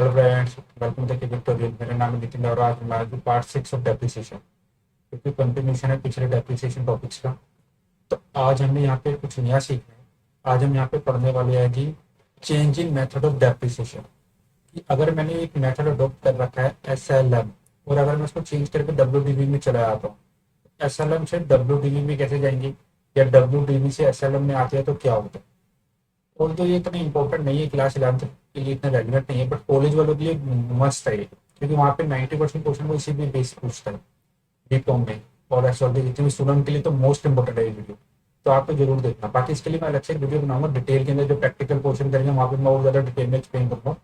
Hello friends, welcome to tutorial. मेरा नाम है नितिन और आज हमारा पार्ट 6 ऑफ डेप्रिसिएशन, क्योंकि कंटिन्यूशन है पिछले डेप्रिसिएशन टॉपिक्स का। तो आज हमें यहाँ पे कुछ नया सीखना है। आज हम यहाँ पे पढ़ने वाले हैं जी change in method of depreciation. कि अगर मैंने एक मेथड अडॉप्ट कर रखा है SLM और अगर मैं उसको चेंज करके WDV में चला जाता हूँ, SLM से WDV में कैसे जाएंगे या WDV से SLM में आते हैं तो क्या होता है। और तो ये इतना इंपॉर्टेंट नहीं है, क्लास 11 के लिए इतना रेलिवेंट नहीं है, बट कॉलेज वालों के लिए मस्त है ये, क्योंकि वहाँ पे 90% क्वेश्चन को इसी भी बेस पूछता है बीकॉम में। और एसओडी जितने भी स्टूडेंट के लिए तो मोस्ट इंपॉर्टेंट है ये वीडियो, तो आपको जरूर देखना। बाकी इसके लिए मैं अलग से वीडियो बनाऊंगा डिटेल के अंदर, जो प्रैक्टिकल क्वेश्चन करेंगे वहाँ पे मैं और ज्यादा डिटेल में एक्सप्लेन करूंगा।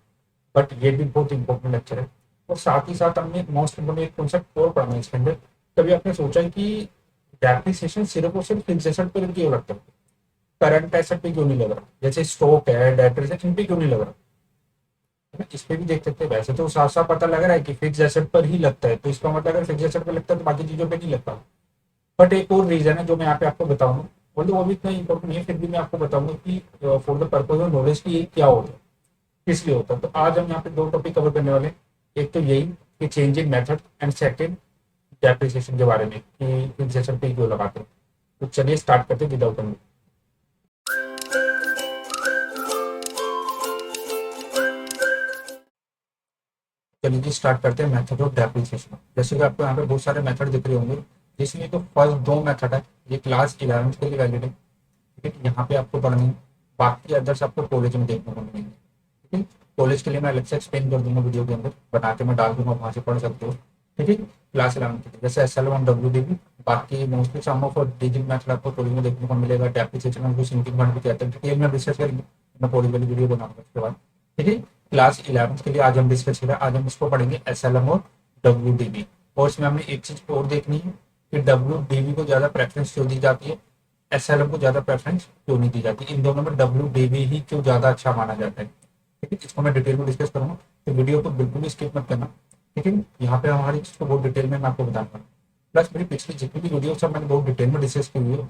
बट ये भी बहुत इंपॉर्टेंट लेक्चर है। और साथ ही साथ हमने मोस्ट इंपॉर्टेंट एक कॉन्सेप्ट और पढ़ना है इसके अंदर। कभी आपने सोचा है कि डेप्रिसिएशन सिर्फ और सिर्फ फिक्स एसेट पर क्यों लगता है, करंट एसेट पे क्यों नहीं लग रहा, जैसे स्टॉक है डेटर्स है इन पे क्यों नहीं लग रहा है ना। इस पे भी देख सकते हैं। वैसे तो साफ साफ पता लग रहा है कि फिक्स एसेट पर ही लगता है, तो इसका मतलब अगर फिक्स एसेट पर लगता है तो बाकी चीजों पे नहीं लगता। बट एक और रीजन है जो मैं यहाँ पे आपको बताऊंगा, बोलते वो भी इतना इंपॉर्टेंट नहीं है, फिर भी मैं आपको बताऊंगा कि for the purpose of knowledge की ये क्या होता है, किस लिए होता है। तो आज हम यहाँ पे दो टॉपिक कवर करने वाले हैं। एक तो यही कि change in method, and second depreciation के बारे में कि फिक्स एसेट पे क्यों लगाते हैं। तो चलिए स्टार्ट करते हैं विदाउट। चलिए जी स्टार्ट करते हैं मेथड ऑफ डेप्रिसिएशन। जैसे कि आपको यहाँ पे बहुत सारे मेथड दिख रहे होंगे, जिसमें तो फर्स्ट दो मेथड है ये क्लास 11 के लिए वैलिड है, ठीक है। यहाँ पे आपको पढ़नी है, बाकी अदर्स आपको कॉलेज में देखने को मिलेंगे, ठीक है। कॉलेज के लिए मैं अलग से एक्सप्लेन कर दूंगा वीडियो के अंदर, बना के मैं डाल दूंगा, वहाँ से पढ़ सकते हो, ठीक है। क्लास 11 के लिए जैसे SL1 WDB, बाकी mostly sum of digit method आपको कॉलेज में देखने को मिलेगा। डेप्रिसिएशन को सिंकिंग फंड भी कहते हैं, डिटेल में डिस्कस करेंगे, मैं कॉलेज वाली वीडियो बनाऊंगा उसके बाद, ठीक है। क्लास 11 के लिए आज हम डिस्कस करें, आज हम इसको पढ़ेंगे SLM और WDB। और इसमें हमने एक चीज और देखनी है कि WDB को ज्यादा प्रेफरेंस क्यों दी जाती है, SLM को ज्यादा प्रेफरेंस क्यों नहीं दी जाती, इन दोनों में WDB ही क्यों ज्यादा अच्छा माना जाता है, ठीक है। इसको मैं डिटेल में डिस्कस करूंगा, तो वीडियो को बिल्कुल भी स्किप मत करना, ठीक है। यहाँ पे हमारी चीज को बहुत डिटेल में मैं आपको बताऊंगा। प्लस मेरी पिछली जितनी भी वीडियो सब मैंने बहुत डिटेल में डिस्कस की हुई है,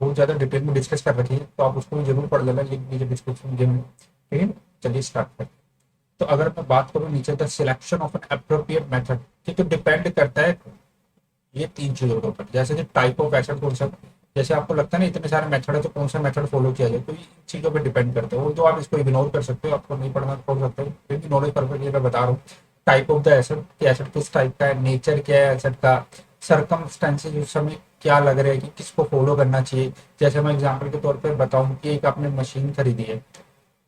बहुत ज्यादा डिटेल में डिस्कस कर रखी है, तो आप उसको भी जरूर पढ़ लेना, लिंक नीचे डिस्क्रिप्शन में, ठीक है। चलिए स्टार्ट करते हैं। तो अगर मैं बात करूं नीचे the selection of an appropriate method, ये तो डिपेंड करता है ये तीन चीजों के ऊपर। जैसे कि टाइप ऑफ एसेट कौन सा, जैसे आपको लगता है ना इतने सारे मेथड है तो कौन सा मेथड फॉलो किया जाए, तो ये चीजों पे डिपेंड करते हो। तो आप इसको इग्नोर कर सकते हो, आपको नहीं पढ़ना तो पढ़ सकते हो, फिर भी नॉलेज पर्पज के लिए मैं बता रहा हूँ। टाइप ऑफ द एसेट कि एसेट किस टाइप का है, नेचर क्या है एसेट का, सरकमस्टेंसेज उस समय क्या लग रहा है कि किसको फॉलो करना चाहिए। जैसे मैं एग्जाम्पल के तौर पर बताऊं कि एक आपने मशीन खरीदी है,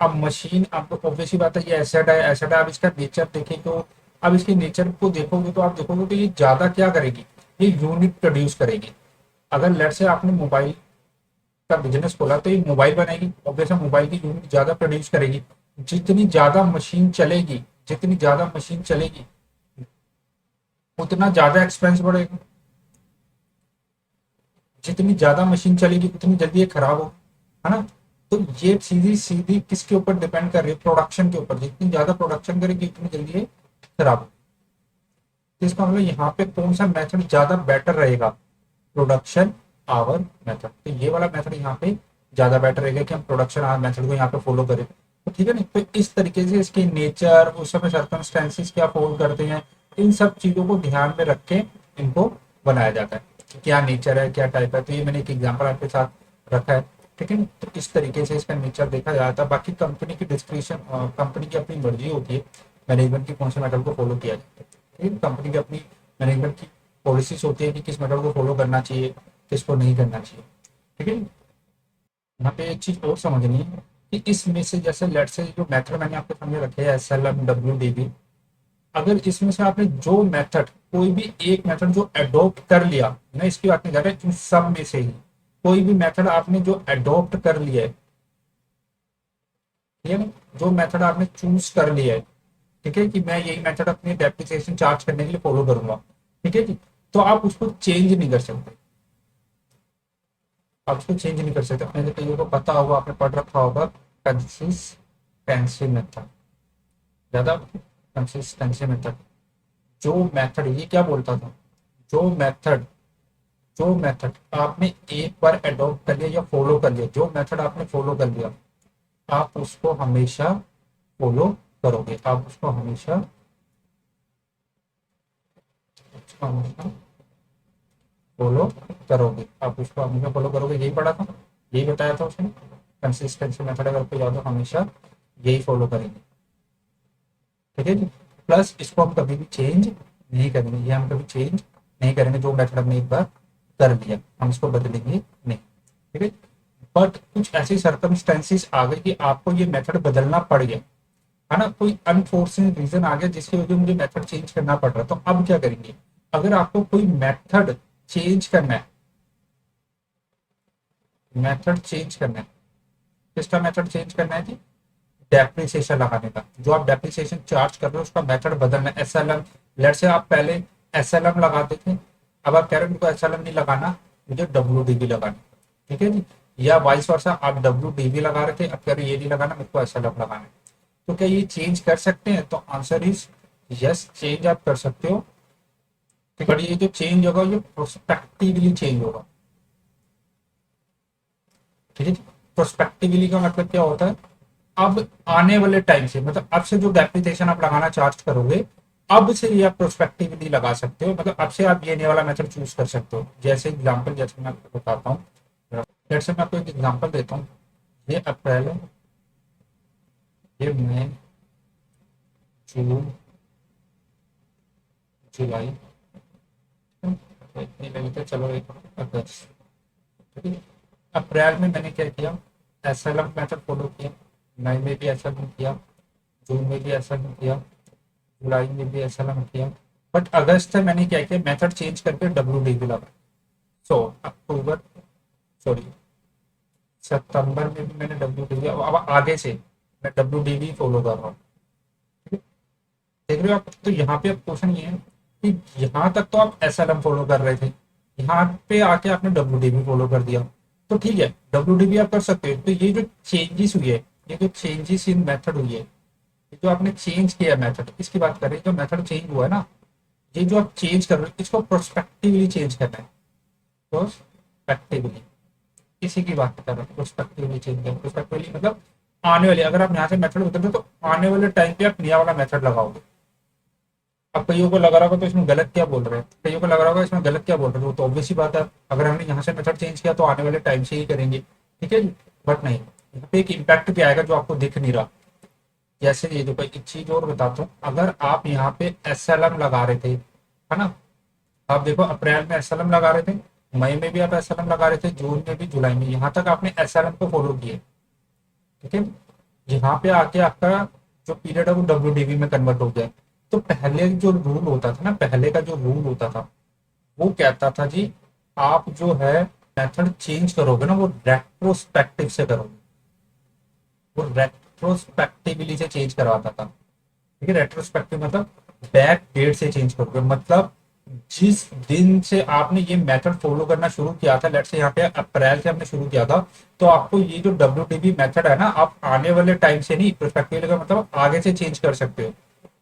अब मशीन आपको ऑब्वियसली बात है ये एसेट है, एसेट है। अब इसका नेचर देखें तो अब इसके नेचर को देखोगे तो आप देखोगे कि ये ज्यादा क्या करेगी, ये यूनिट प्रोड्यूस करेगी। अगर लेट से आपने मोबाइल का बिजनेस खोला तो ये मोबाइल बनाएगी, ऑब्वियसली मोबाइल की यूनिट ज्यादा प्रोड्यूस करेगी। जितनी ज्यादा मशीन चलेगी, जितनी ज्यादा मशीन चलेगी उतना ज्यादा एक्सपेंस बढ़ेगा, जितनी ज्यादा मशीन चलेगी उतनी जल्दी ये खराब हो, है ना। तो ये सीधी सीधी किसके ऊपर डिपेंड कर रही है, प्रोडक्शन के ऊपर। जितनी ज्यादा प्रोडक्शन करेगी उतनी जल्दी ये खराब हो। तो इसका मतलब यहाँ पे कौन सा मेथड ज्यादा बेटर रहेगा, प्रोडक्शन आवर मेथड। तो ये वाला मेथड यहाँ पे ज्यादा बेटर रहेगा कि हम प्रोडक्शन आवर मेथड को यहाँ पे फॉलो करें, तो ठीक है ना। तो इस तरीके से इसके नेचर, उस समय सर्कमस्टेंसेस क्या फॉलो करते हैं, इन सब चीजों को ध्यान में रख के इनको बनाया जाता है कि क्या नेचर है क्या टाइप है। तो ये मैंने एक एग्जाम्पल आपके साथ रखा है, ठीक है। तो इस तरीके से इसका नेचर देखा जाता है। बाकी कंपनी की डिस्क्रिप्शन, कंपनी की अपनी मर्जी होती है मैनेजमेंट की कौन से मेथड को फॉलो किया जाता है, ठीक है। कंपनी की अपनी मैनेजमेंट की पॉलिसीज होती है कि किस मेथड को फॉलो करना चाहिए, किसको नहीं करना चाहिए, ठीक है। यहाँ पे एक चीज और समझनी है कि इसमें से जैसे लेट से जो मेथड मैंने आपके सामने रखे हैं SLM WDB, अगर इसमें से आपने जो मेथड, कोई भी एक मेथड जो अडॉप्ट कर लिया, मैं इसकी बात नहीं कर रहा, इन सब में से ही कोई भी मेथड आपने जो अडॉप्ट कर लिया है, ठीक है, जो मेथड आपने चूज कर लिया है, ठीक है, कि मैं यही मेथड अपनी डेप्रिसिएशन चार्ज करने के लिए फॉलो करूंगा, ठीक है जी, तो आप उसको चेंज नहीं कर सकते। आप उसको चेंज नहीं कर सकते। अपने कईयों को पता होगा, आपने पढ़ रखा होगा कंसिस्टेंसी मेथड, ज्यादा कंसिस्टेंसी मेथड। जो मेथड ये क्या बोलता था, जो मेथड जो मेथड आपने एक बार अडॉप्ट कर लिया या फॉलो कर लिया, जो मेथड आपने फॉलो कर लिया, आप उसको हमेशा फॉलो करोगे, आप उसको हमेशा फॉलो करोगे, आप उसको हमेशा फॉलो करोगे। यही पढ़ा था, यही बताया था उसने। कंसिस्टेंसी मेथड अगर कोई याद हो, हमेशा यही फॉलो करेंगे, ठीक है जी। प्लस इसको हम कभी भी चेंज नहीं करेंगे, ये हम कभी चेंज नहीं करेंगे। जो मेथड हमने एक बार कर लिया, हम इसको बदलेंगे नहीं, ठीक है। बट कुछ ऐसी सर्कमस्टेंसेस आ गई कि आपको ये मेथड बदलना पड़ गया, है ना, कोई अनफोर्सिंग रीजन आ गया जिसकी वजह से मुझे मेथड चेंज करना पड़ रहा, तो अब क्या करेंगे? अगर आपको कोई मेथड चेंज करना है, मेथड चेंज करना है, किसका मेथड चेंज करना है जी? डेप्रिसिएशन लगाने का। जो आप डेप्रिसिएशन चार्ज कर रहे हो उसका मेथड बदलना है। एसएलएम, लेट से आप पहले एसएलएम लगाते थे, अब आप कह रहे हो मुझको एसएलएम नहीं लगाना, मुझे डब्ल्यूडीबी लगाना, ठीक है जी। या वाइस वर्सा, आप डब्ल्यूडीबी लगा रहे थे, अब कह रहे ये नहीं लगाना, मुझको एसएलएम लगाना है। तो क्या ये चेंज कर सकते हैं? तो आंसर इज यस, चेंज आप कर सकते हो। बट ये जो चेंज होगा ये प्रोस्पेक्टिवली चेंज होगा, ठीक है। प्रोस्पेक्टिवली का मतलब क्या होता है? अब आने वाले टाइम से, मतलब अब से जो डेप्रिसिएशन आप लगाना चार्ज करोगे, अब से ये आप प्रोस्पेक्टिवली लगा सकते हो, मतलब अब से आप ये वाला मेथड चूज कर सकते हो। जैसे एग्जांपल, जैसे मैं आपको बताता हूँ, जैसे मैं आपको एक एग्जांपल देता हूँ। ये अप्रैल है, ये मई, जून, जुलाई, इतनी लेते चलो एक अगस्त, ठीक है। अप्रैल में मैंने क्या किया? एसएलएम मेथड फॉलो किया। मई में भी एसएलएम किया, जून में भी एसएलएम किया, जुलाई में भी एसएलएम किया। बट अगस्त में मैंने क्या किया? मेथड चेंज करके डब्ल्यूडीबी लगा। सो अक्टूबर, सॉरी सितंबर में भी मैंने डब्ल्यूडीबी, अब आगे से मैं डब्ल्यूडीबी फॉलो कर रहा हूँ, देख रहे हो आप। तो यहाँ पे अब क्वेश्चन ये है कि यहाँ तक तो आप एसएलएम फॉलो कर रहे थे, यहाँ पे आके आपने डब्ल्यूडीबी फॉलो कर दिया, तो ठीक है, डब्ल्यूडीबी आप कर सकते हो। तो ये जो चेंजेस हुई है, ये जो चेंजेस इन मेथड हुई है, ये जो आपने चेंज किया मेथड, इसकी बात करें, जो मेथड चेंज हुआ है ना, ये जो आप चेंज कर रहे हो इसको प्रोस्पेक्टिवली चेंज करना है, प्रोस्पेक्टिवली, इसी की बात कर रहे हैं। प्रोस्पेक्टिवली चेंज करना, प्रोस्पेक्टिवली मतलब आने वाले, अगर आप यहाँ से मेथड बदल रहे हो तो आने वाले टाइम पे आप नया वाला मेथड लगाओगे। अब कईयों को लग रहा होगा तो इसमें गलत क्या बोल रहे हैं, कईयों को लग रहा होगा इसमें गलत क्या बोल रहे हैं, वो तो ऑब्वियस सी बात है, अगर हमने यहाँ से मेथड चेंज किया तो आने वाले टाइम से ही करेंगे, ठीक है जी। बट नहीं, यहाँ पे एक इम्पैक्ट भी आएगा जो आपको दिख नहीं रहा। जैसे ये जो एक चीज और बताता हूँ, अगर आप यहाँ पे एसएलएम लगा रहे थे, है ना, आप देखो अप्रैल में एसएलएम लगा रहे थे, मई में भी आप एसएलएम लगा रहे थे, जून में भी, जुलाई में, यहाँ तक आपने एसएलएम को फॉलो किया, ठीक है। यहाँ पे आके आपका जो पीरियड है वो डब्ल्यूडीबी में कन्वर्ट हो गया। तो पहले जो रूल होता था ना, पहले का जो रूल होता था वो कहता था जी, आप जो है मेथड चेंज करोगे ना वो रेट्रोस्पेक्टिव से करोगे, वो रेट्रोस्पेक्टिवली से चेंज करवाता था, ठीक है। रेट्रोस्पेक्टिव मतलब बैक डेट से चेंज करोगे, मतलब जिस दिन से आपने ये मेथड फॉलो करना शुरू किया था, लेट्स से यहाँ पे अप्रैल से हमने शुरू किया था, तो आपको ये जो डब्ल्यूडीबी मेथड है ना, आप आने वाले टाइम से नहीं, प्रोस्पेक्टिव का मतलब आगे से चेंज कर सकते हो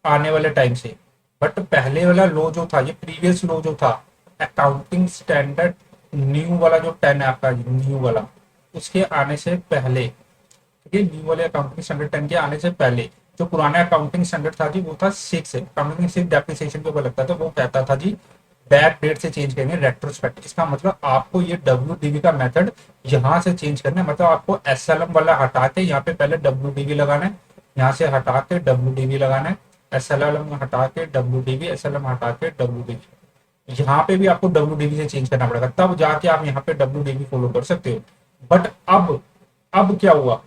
आने वाले टाइम से। बट पहले वाला लॉ जो था, ये प्रीवियस लॉ जो था, अकाउंटिंग स्टैंडर्ड न्यू वाला जो 10 है आपका, न्यू वाला, उसके आने से पहले, ठीक है, न्यू वाले अकाउंटिंग स्टैंडर्ड 10 के आने से पहले जो पुराना अकाउंटिंग स्टैंडर्ड था जी, वो था 6 अकाउंटिंग 6 डेप्रिसिएशन के ऊपर लगता था, वो कहता था जी बैक डेट से चेंज करेंगे रेट्रोस्पेक्ट। इसका मतलब आपको ये डब्ल्यूडीबी का मेथड यहाँ से चेंज करना है, मतलब आपको एसएलएम वाला हटा के यहाँ पे पहले डब्ल्यूडीबी लगाना है, यहाँ से हटा के डब्ल्यूडीबी लगाना है, एसएलएम हटा के डब्ल्यूडीबी, एसएलएम हटा के डब्ल्यूडीबी, यहाँ पे भी आपको डब्ल्यूडीबी से चेंज करना पड़ेगा, तब जाके आप यहाँ पे डब्ल्यूडीबी फॉलो कर सकते हो। बट अब क्या हुआ?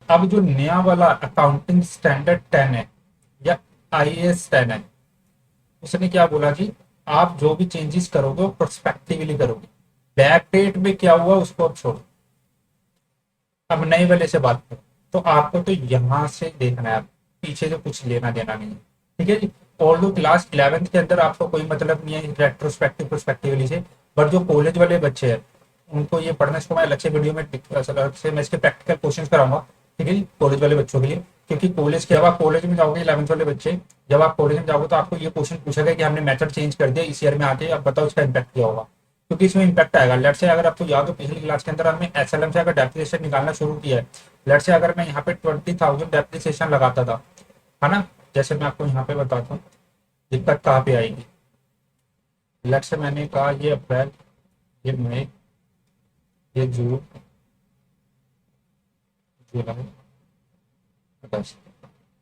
अब जो नया वाला अकाउंटिंग स्टैंडर्ड 10 है या आईएएस 10 है, उसने क्या बोला जी, आप जो भी चेंजेस करोगे वो प्रोस्पेक्टिवली करोगे। बैक डेट में क्या हुआ उसको अब छोड़ो, अब नए वाले से बात करो। तो आपको तो यहां से देखना है, पीछे से कुछ लेना देना नहीं है, ठीक है जी। और जो क्लास 11th के अंदर आपको कोई मतलब नहीं है रेट्रोस्पेक्टिव प्रोस्पेक्टिवली से, बट जो कॉलेज वाले बच्चे हैं उनको ये पढ़ना, इसको मैं अलग से वीडियो में अलग से मैं इसके प्रैक्टिकल क्वेश्चन कराऊंगा, ठीक है जी, कॉलेज वाले बच्चों के लिए। क्योंकि कॉलेज के, जब आप कॉलेज में जाओगे 11th वाले बच्चे, जब आप कॉलेज में जाओगे तो आपको ये क्वेश्चन पूछा गया कि हमने मेथड चेंज कर दिया इस ईयर में आके, अब बताओ इसका इम्पैक्ट क्या होगा। क्योंकि इसमें इम्पैक्ट आएगा। लेट से अगर आपको याद हो पिछली क्लास के अंदर हमने एसएलएम से अगर डेप्रिसिएशन निकालना शुरू किया है, लेट से अगर मैं यहाँ पे 20,000 डेप्रिसिएशन लगाता था, है ना। जैसे मैं आपको यहाँ पे बताता हूँ दिक्कत कहाँ पे आएगी। लेट से मैंने कहा ये अप्रैल, ये मई, ये जून, जुलाई, अगस्त,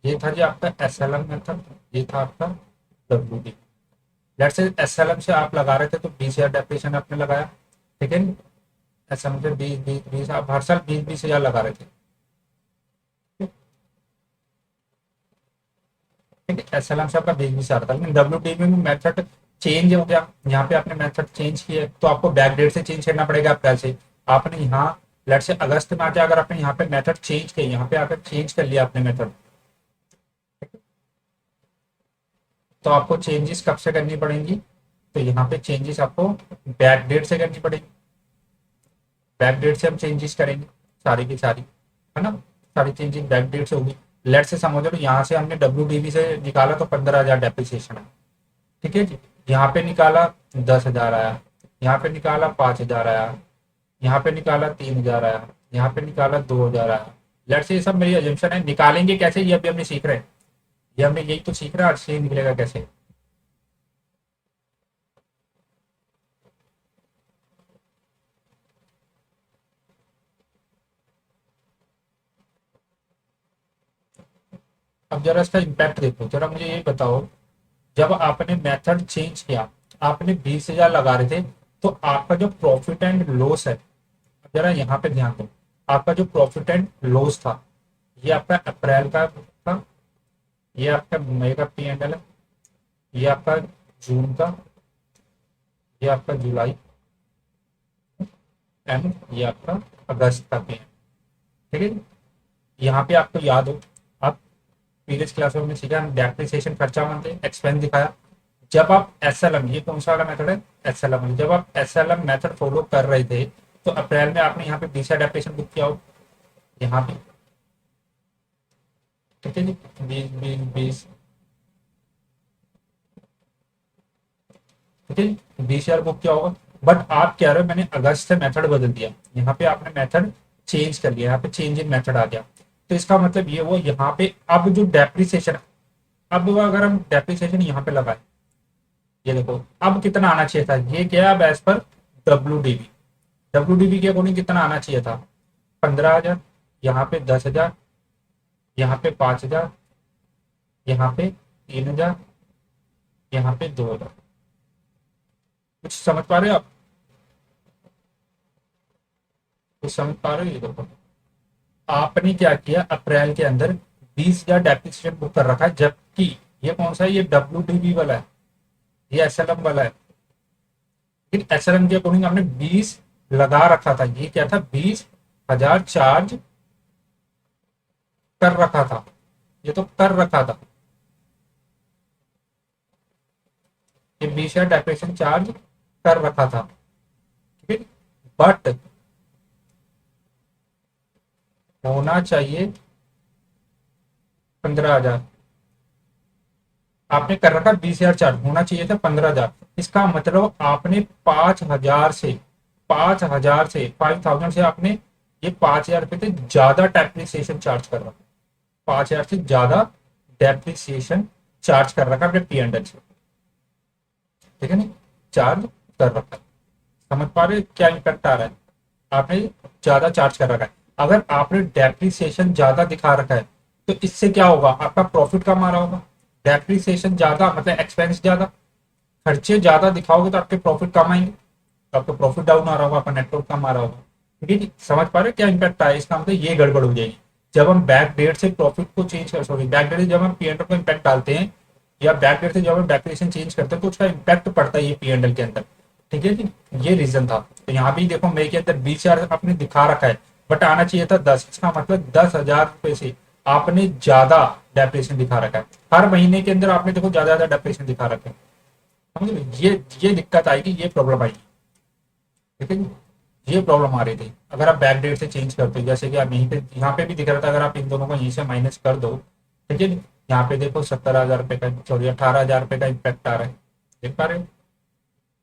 ये था जी आपका एस एल एम मेथड, ये था आपका डब्ल्यू डी। लेट से एस एल एम से आप लगा रहे थे तो 20,000 डेप्रिसिएशन आपने लगाया, ठीक है। एस एल एम से 20 आप हर साल 20,000 लगा रहे थे, ठीक है। एस एल एम से आपका 20,000 था, लेकिन डब्ल्यू डी में मेथड चेंज हो गया। यहाँ पे आपने मेथड चेंज किया तो आपको बैक डेट से चेंज करना पड़ेगा अप्रैल से। आपने यहाँ लेट से अगस्त में आके अगर आपने यहाँ पे मेथड चेंज किया, यहाँ पे आकर चेंज कर लिया आपने मेथड, तो आपको चेंजेस कब से करनी पड़ेंगी, तो यहाँ पे चेंजेस आपको बैक डेट से करनी पड़ेगी। बैक डेट से हम चेंजेस करेंगे सारी की सारी, है ना। सारी चेंजेस बैक डेट से होगी। लेट से समझ लो यहाँ से हमने डब्ल्यू से निकाला तो 15,000 डेप्रिसिएशन है, ठीक है जी। यहाँ पे निकाला 10,000 आया, यहाँ पे निकाला 5,000 आया, यहाँ पे निकाला 3,000 आया, यहाँ पे निकाला 2,000 आया। लेट से ये सब मेरी एजम्पशन है, निकालेंगे कैसे ये अभी हमने सीख रहे हैं, ये हमने यही तो सीख रहे हैं, आज से निकलेगा कैसे। अब जरा इसका इम्पैक्ट देखो, जरा मुझे ये बताओ, जब आपने मेथड चेंज किया, आपने 20,000 लगा रहे थे, तो आपका जो प्रॉफिट एंड लॉस है, जरा यहाँ पे ध्यान दो, आपका जो प्रॉफिट एंड लॉस था, ये आपका अप्रैल का था, ये आपका मई का पी एंड एल है, ये आपका जून का, ये आपका जुलाई, एंड ये आपका अगस्त का पी एंड, ठीक है। यहाँ पे आपको याद हो, आप प्रीवियस क्लास में सीखा, हम डेप्रिसिएशन खर्चा मानते एक्सपेंस दिखाया। जब आप एस एल एम, ये कौन सा वाला मेथड है, एस एल एम, जब आप S L M method follow कर रहे थे तो अप्रैल में आपने यहाँ पे 20 डेप्रिसिएशन बुक किया हो, यहाँ पे, ठीक है जी, 20 ठीक है, 20,000 बुक किया होगा। बट आप कह रहे हो मैंने अगस्त से मेथड बदल दिया, यहाँ पे आपने मेथड चेंज कर लिया, यहाँ पे चेंज इन मेथड आ गया, तो इसका मतलब ये वो यहाँ पे अब जो डेप्रिसिएशन, अब वो अगर हम डेप्रिसिएशन यहाँ पे लगाए, ये देखो अब कितना आना चाहिए था, ये क्या अब एज पर डब्ल्यू डी बी के अकॉर्डिंग कितना आना चाहिए था, 15,000, यहाँ पे 10,000, यहाँ पे 5,000, यहाँ पे 3,000, यहाँ पे 2,000। कुछ समझ पा रहे हो आप, कुछ समझ पा रहे हो, ये देखो आपने क्या किया, अप्रैल के अंदर 20,000 डेप्रिसिएशन बुक कर रखा है, जबकि ये कौन सा है, ये डब्ल्यू वाला है, ये एस एल एम वाला है। लेकिन एस एल एम के अकॉर्डिंग हमने 20 लगा रखा था, ये क्या था, 20,000 चार्ज कर रखा था, ये तो कर रखा था, ये 20,000 डेप्रिसिएशन चार्ज कर रखा था, ठीक है। बट होना चाहिए 15,000, आपने कर रखा 20,000 चार्ज, होना चाहिए था 15,000। इसका मतलब आपने 5,000 से, 5,000 से, 5,000 से आपने ये 5,000 रुपए से ज्यादा डेप्रिसिएशन चार्ज कर रखा, 5,000 से ज्यादा डेप्रिसिएशन चार्ज कर रखा अपने पी एंड एल से, ठीक है ना, चार्ज कर रखा। समझ पा रहे क्या इम्पैक्ट आ रहा है, आपने ज्यादा चार्ज कर रखा है। अगर आपने डेप्रिसिएशन ज्यादा दिखा रखा है तो इससे क्या होगा, आपका प्रॉफिट कम आ रहा होगा। डेप्रिसिएशन ज्यादा मतलब एक्सपेंस ज्यादा, खर्चे ज्यादा दिखाओगे तो आपके प्रॉफिट कम आएंगे, तो आपका प्रॉफिट डाउन आ रहा होगा, आपका नेटवर्क कम आ रहा होगा, ठीक है। समझ पा रहे क्या इम्पैक्ट आया, इसका मतलब ये गड़बड़ हो जाएगी। जब हम बैक डेट से प्रॉफिट को चेंज कर, सॉरी बैक डेट से जब हम पी एंड एल को इम्पैक्ट डालते हैं, या बैक डेट से जब हम डेप्रिसिएशन चेंज करते हैं तो उसका इम्पैक्ट पड़ता है ये पी एंड एल के अंदर, ठीक है जी। ये रीजन था। तो यहाँ भी देखो मई के अंदर 20,000 आपने दिखा रखा है, बट आना चाहिए था 10, इसका मतलब 10,000 रुपए से आपने ज्यादा डेप्रिसिएशन दिखा रखा है। हर महीने के अंदर आपने देखो ज्यादा ज्यादा डेप्रिसिएशन दिखा रखा है, समझ लो, ये दिक्कत आएगी, ये प्रॉब्लम आएगी, ठीक है जी। ये प्रॉब्लम आ रही थी अगर आप बैक डेट से चेंज करते हो, जैसे कि आप यहीं पे, यहाँ पे भी दिख रहा था, अगर आप इन दोनों को यहीं से माइनस कर दो, ठीक है। यहाँ पे देखो 17,000 रुपए का, सॉरी 18,000 रुपए का इम्पैक्ट आ रहा है, देख पा रहे हो।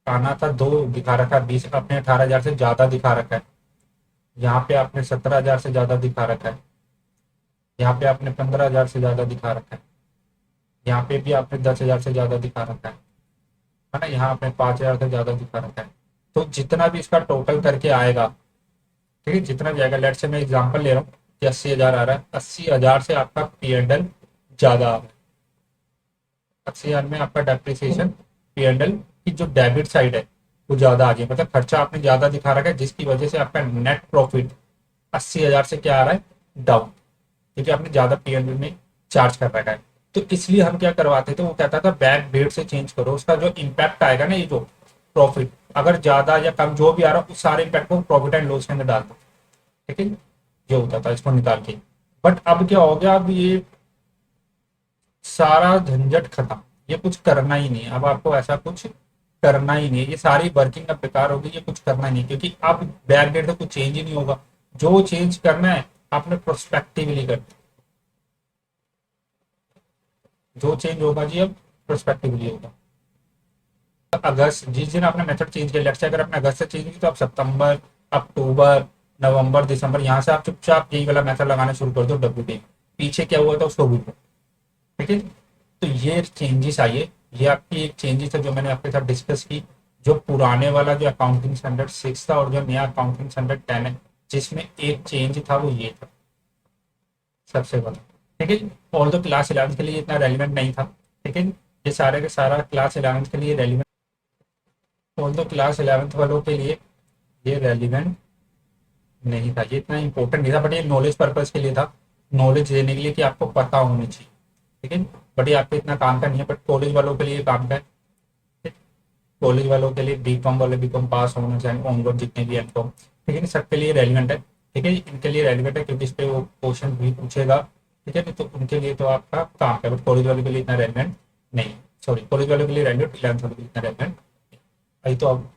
आना था 2 दिखा रखा है, 20 आपने 18,000 से ज्यादा दिखा रखा है, यहाँ पे आपने 17,000 से ज्यादा दिखा रखा है, यहाँ पे आपने 15,000 से ज्यादा दिखा रखा है, यहाँ पे भी आपने 10,000 से ज़्यादा दिखा रखा है ना, यहाँ आपने 5,000 से ज़्यादा दिखा रखा है। तो जितना भी इसका टोटल करके आएगा, ठीक है, जितना भी आएगा, लेट से मैं एग्जांपल ले रहा हूँ कि 80,000 आ रहा है, 80,000 से आपका P&L ज़्यादा आ रहा है। 80,000 में आपका डेप्रिसिएशन P&L की जो डेबिट साइड है वो ज़्यादा आ गई, मतलब खर्चा आपने ज़्यादा दिखा रखा है, जिसकी वजह से आपका नेट प्रॉफिट 80,000 से क्या आ रहा है, डाउन, क्योंकि आपने ज़्यादा P&L में चार्ज कर रखा है। तो इसलिए हम क्या करवाते थे, वो कहता था बैक डेट से चेंज करो, उसका जो इम्पैक्ट आएगा ना, ये जो प्रॉफिट अगर ज्यादा या कम जो भी आ रहा है, उस सारे इम्पैक्ट को प्रॉफिट एंड लॉस के अंदर डाल दो, ठीक है, ये होता था इसको निकाल के। बट अब क्या हो गया, अब ये सारा झंझट खत्म, ये कुछ करना ही नहीं है, अब आपको ऐसा कुछ करना ही नहीं है, ये सारी वर्किंग अब बेकार होगी, ये कुछ करना ही नहीं, क्योंकि अब बैक डेट तो कुछ चेंज ही नहीं होगा। जो चेंज करना है आपने प्रोस्पेक्टिवली करना, जो चेंज होगा जी अब प्रोस्पेक्टिवली होगा। अगस्त जिस दिन आपने मेथड चेंज किया, लेट्स से अगर आपने अगस्त से चेंज की, तो आप सितंबर, अक्टूबर, नवंबर, दिसंबर, यहाँ से आप चुपचाप यही वाला मेथड लगाना शुरू कर दो, WT पीछे क्या हुआ था उसको भूल दो, ठीक है। तो ये चेंजेस आई है, ये आपकी एक चेंजेस है जो मैंने आपके साथ डिस्कस की। जो पुराने वाला जो अकाउंटिंग स्टैंडर्ड 6 था और जो नया अकाउंटिंग स्टैंडर्ड 10 है, जिसमें एक चेंज था वो ये था सबसे बड़ा, ठीक है। और तो क्लास 11 के लिए इतना रेलिवेंट नहीं था, ठीक है, ये सारे के सारा क्लास 11 के लिए रेलिवेंट, और तो क्लास 11 वालों के लिए ये रेलिवेंट नहीं था, ये इतना इंपॉर्टेंट नहीं था, बट ये नॉलेज पर्पज के लिए था, नॉलेज देने के लिए कि आपको पता होनी चाहिए, ठीक है। बट ये आपको इतना काम का नहीं है, बट कॉलेज वालों के लिए काम का है। कॉलेज वालों के लिए B.Com वाले B.Com पास होने चाहिए, ऑनवर्ड जितने भी M.Com, ठीक है, सबके लिए रेलिवेंट है, ठीक है, इनके लिए रेलिवेंट है क्योंकि इस पे वो क्वेश्चन भी पूछेगा, ठीक है, तो उनके लिए तो आपका काम है, बट कॉलेज वालों के लिए इतना रेलिवेंट नहीं, सॉरी, कॉलेज वालों के लिए रेलिवेंट, 11th वालों के लिए इतना रेलिवेंट। आई तो अब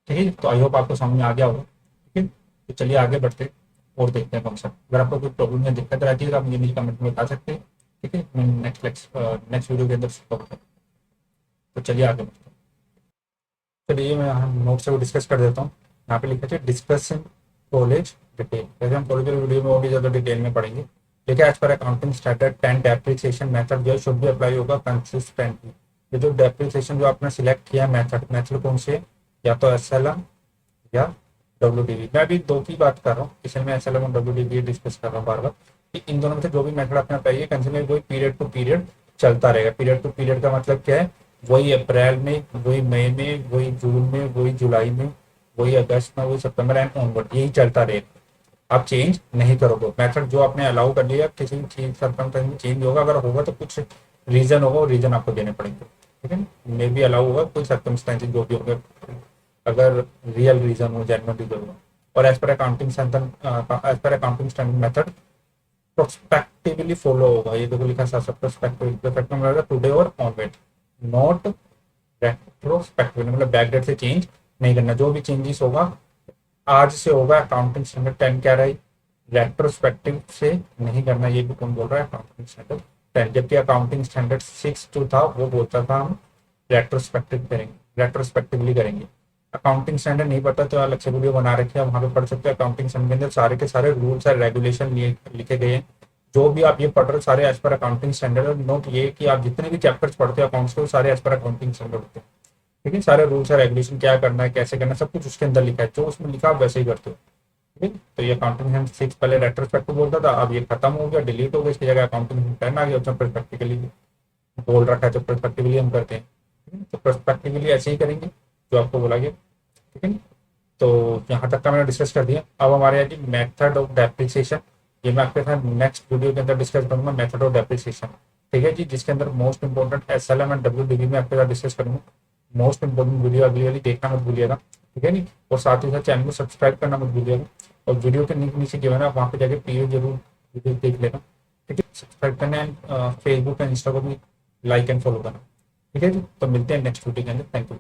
ठीक है, तो आई होप आपको समझ में आ गया होगा, ठीक है। तो चलिए आगे बढ़ते हैं और देखते हैं कॉन्सेप्ट। अगर आपको कोई प्रॉब्लम या दिक्कत रहती है तो आप मुझे नीचे कमेंट में बता सकते हैं, ठीक है, मैं नेक्स्ट वीडियो के अंदर करूँगा। तो चलिए आगे बढ़ते हैं। चलिए मैं नोट से वो डिस्कस कर देता हूँ। यहाँ पे लिखा है डिस्कस इन कॉलेज डिटेल, जैसे हम कॉलेज वीडियो में और भी ज़्यादा डिटेल में पढ़ेंगे। देखिए एज पर अकाउंटिंग स्टैंडर्ड 10 डेप्रिसिएशन मेथड जो शुड भी अप्लाई होगा कंसिस्टेंटली। ये जो डेप्रिसिएशन जो आपने सिलेक्ट किया मेथड, मेथड कौन से, या तो SLM या WDV। मैं अभी दो की बात कर रहा हूँ, इसमें मैं SLM और WDV डिस्कस कर रहा हूँ बार बार, कि इन दोनों में से जो भी मेथड आपने अप्लाई कंसिडर वही पीरियड टू पीरियड चलता रहेगा। पीरियड टू पीरियड का मतलब क्या है, वही अप्रैल में, वही मई में, वही जून में, वही जुलाई में, वही अगस्त में, वही सितंबर एंड ऑनवर्ड, यही चलता रहेगा, आप चेंज नहीं करोगे। मेथड जो आपने अलाउ कर लिया, किसी भी चीज सर्कमस्टेंस में चेंज होगा, अगर होगा तो कुछ रीजन होगा, वो रीजन आपको देने पड़ेंगे, ठीक है, मे भी अलाउ होगा कोई सर्कमस्टेंसेस जो भी होंगे, अगर रियल रीजन हो, जेन्युइन रीजन हो। और एज पर accounting standard method prospectively follow होगा, ये देखो लिखा है प्रोस्पेक्टिव टुडे और ऑनवर्ड, नॉट रेट्रोस्पेक्टिव, मतलब बैक डेट से चेंज नहीं करना। जो भी चेंजेस होगा आज से होगा, अकाउंटिंग स्टैंडर्ड 10 क्या रही, रेट्रोस्पेक्टिव से नहीं करना, ये भी कौन बोल रहा है, अकाउंटिंग स्टैंडर्ड 10, जबकि अकाउंटिंग स्टैंडर्ड 6 जो था वो बोलता था हम रेट्रोस्पेक्टिव करेंगे, रेट्रोस्पेक्टिवली करेंगे। अकाउंटिंग स्टैंडर्ड नहीं पता तो अलग से वीडियो बना रखे हैं, वहां पे पढ़ सकते हैं। अकाउंटिंग स्टैंडर्ड के अंदर सारे के सारे रूल्स और रेगुलेशन लिखे गए हैं, जो भी आप ये पढ़ रहे हो सारे एज पर अकाउंटिंग स्टैंडर्ड। नोट ये कि आप जितने भी चैप्टर्स पढ़ते हो अकाउंट्स के, सारे एज पर अकाउंटिंग स्टैंडर्ड होते हैं, ठीक है। सारे रूल्स और रेगुलेशन क्या करना है, कैसे करना है, सब कुछ उसके अंदर लिखा है, जो उसमें लिखा आप वैसे ही करते हो, ठीक है। तो ये अकाउंटिंग स्टैंडर्ड 6 पहले रेट्रोस्पेक्टिव बोलता था, अब ये खत्म हो गया, डिलीट हो गया, इसकी जगह अकाउंटिंग 10 आ गया, उसमें प्रैक्टिकली बोल रखा है, तो प्रैक्टिकली हम करते हैं, ठीक है? तो प्रैक्टिकली ऐसे ही करेंगे जो आपको बोला गया, ठीक है। तो यहाँ तक का मैंने डिस्कस कर दिया। अब हमारे यहाँ की मेथड ऑफ डेप्रिसिएशन, ये मैं आपके साथ नेक्स्ट वीडियो के अंदर डिस्कस करूंगा, मेथड ऑफ डेप्रिसिएशन, ठीक है जी, जिसके अंदर most important SLM and WDV में आपके साथ डिस्कस करूंगा। मोस्ट इंपॉर्टेंट वीडियो अगली वाली देखना मत भूलिएगा, ठीक है नी, और साथ ही साथ चैनल को सब्सक्राइब करना मत भूलिएगा, और वीडियो के नीचे जो है ना वहाँ पे जाके पीओ जरूर वीडियो देख लेना, ठीक है। सब्सक्राइब करना एंड फेसबुक एंड इंस्टा को भी लाइक एंड फॉलो करना, ठीक है जी। तो मिलते हैं नेक्स्ट वीडियो के अंदर, थैंक यू।